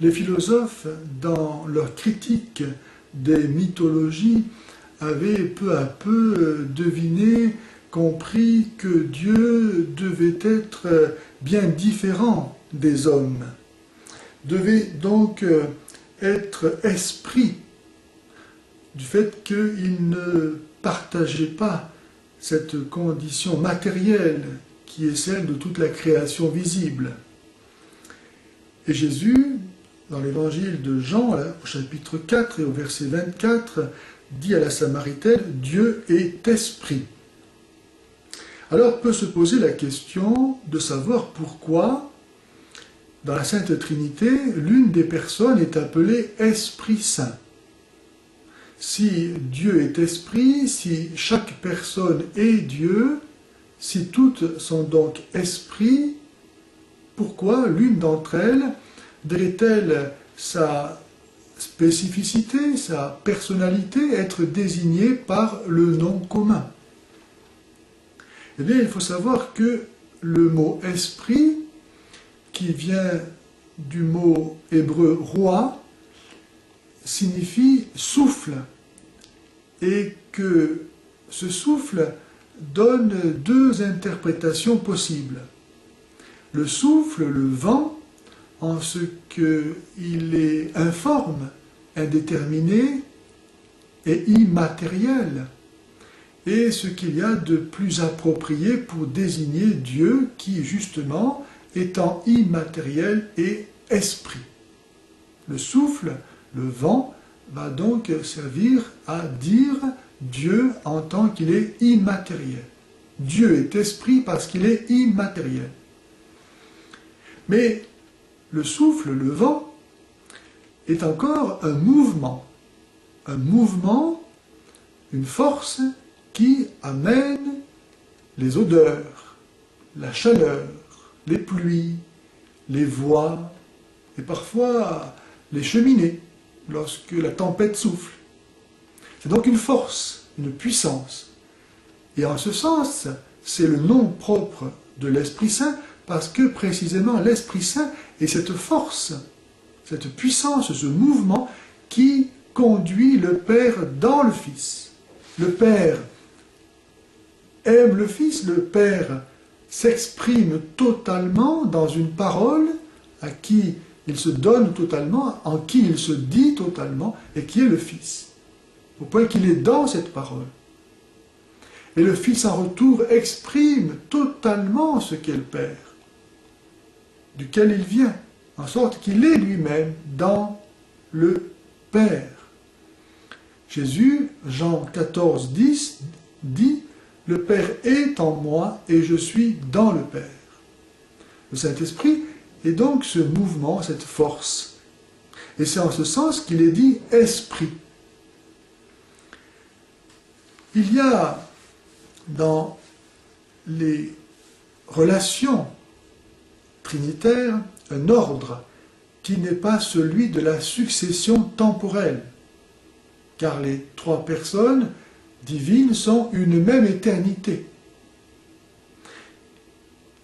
Les philosophes, dans leur critique des mythologies, avaient peu à peu deviné, compris que Dieu devait être bien différent des hommes, devait donc être esprit, du fait qu'il ne partageait pas cette condition matérielle qui est celle de toute la création visible. Et Jésus, dans l'évangile de Jean, au chapitre 4 et au verset 24, dit à la Samaritaine, « Dieu est esprit ». Alors peut se poser la question de savoir pourquoi, dans la Sainte Trinité, l'une des personnes est appelée Esprit Saint. Si Dieu est esprit, si chaque personne est Dieu, si toutes sont donc esprits, pourquoi l'une d'entre elles devrait-elle sa spécificité, sa personnalité être désignée par le nom commun? Eh bien, il faut savoir que le mot « esprit », qui vient du mot hébreu « roi », signifie « souffle », et que ce souffle donne deux interprétations possibles. Le souffle, le vent, en ce qu'il est informe, indéterminé et immatériel, et ce qu'il y a de plus approprié pour désigner Dieu qui, justement, étant immatériel et esprit. Le souffle, le vent, va donc servir à dire Dieu en tant qu'il est immatériel. Dieu est esprit parce qu'il est immatériel. Mais le souffle, le vent, est encore un mouvement, une force qui amène les odeurs, la chaleur, les pluies, les voix et parfois les cheminées lorsque la tempête souffle. C'est donc une force, une puissance. Et en ce sens, c'est le nom propre de l'Esprit Saint parce que précisément l'Esprit Saint est cette force, cette puissance, ce mouvement qui conduit le Père dans le Fils. Le Père aime le Fils, le Père s'exprime totalement dans une parole à qui il se donne totalement, en qui il se dit totalement, et qui est le Fils, au point qu'il est dans cette parole. Et le Fils en retour exprime totalement ce qu'est le Père, duquel il vient, en sorte qu'il est lui-même dans le Père. Jésus, Jean 14, 10, dit « Le Père est en moi et je suis dans le Père ». Le Saint-Esprit est donc ce mouvement, cette force. Et c'est en ce sens qu'il est dit « esprit ». Il y a dans les relations trinitaires un ordre qui n'est pas celui de la succession temporelle, car les trois personnes divines sont une même éternité.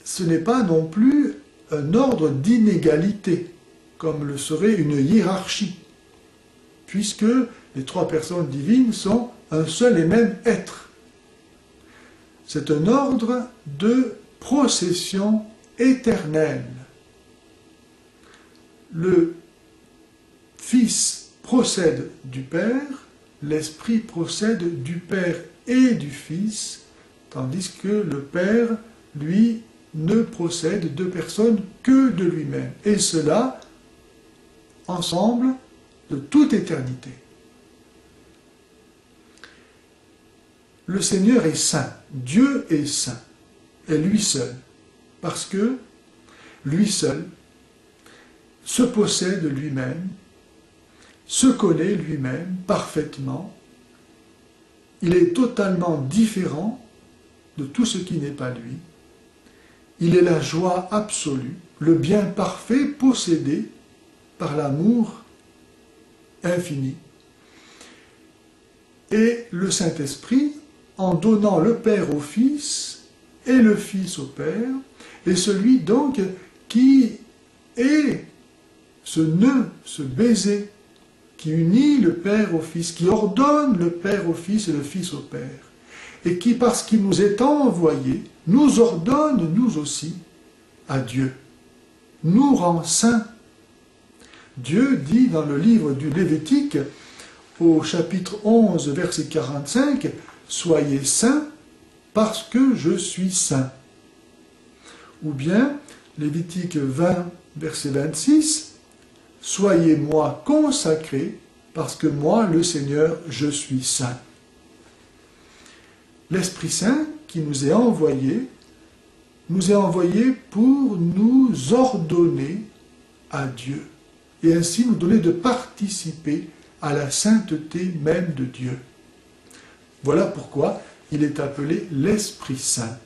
Ce n'est pas non plus un ordre d'inégalité, comme le serait une hiérarchie, puisque les trois personnes divines sont un seul et même être. C'est un ordre de procession éternelle. Le Fils procède du Père, l'Esprit procède du Père et du Fils, tandis que le Père, lui, ne procède de personne que de lui-même. Et cela, ensemble, de toute éternité. Le Seigneur est saint, Dieu est saint, et lui seul, parce que lui seul se possède lui-même, se connaît lui-même parfaitement, il est totalement différent de tout ce qui n'est pas lui, il est la joie absolue, le bien parfait possédé par l'amour infini. Et le Saint-Esprit, en donnant le Père au Fils et le Fils au Père, est celui donc qui est ce nœud, ce baiser qui unit le Père au Fils, qui ordonne le Père au Fils et le Fils au Père, et qui, parce qu'il nous est envoyé, nous ordonne, nous aussi, à Dieu, nous rend saints. Dieu dit dans le livre du Lévitique, au chapitre 11, verset 45, « Soyez saints, parce que je suis saint. » Ou bien, Lévitique 20, verset 26, « Soyez-moi consacrés, parce que moi, le Seigneur, je suis saint. » L'Esprit Saint qui nous est envoyé pour nous ordonner à Dieu, et ainsi nous donner de participer à la sainteté même de Dieu. Voilà pourquoi il est appelé l'Esprit Saint.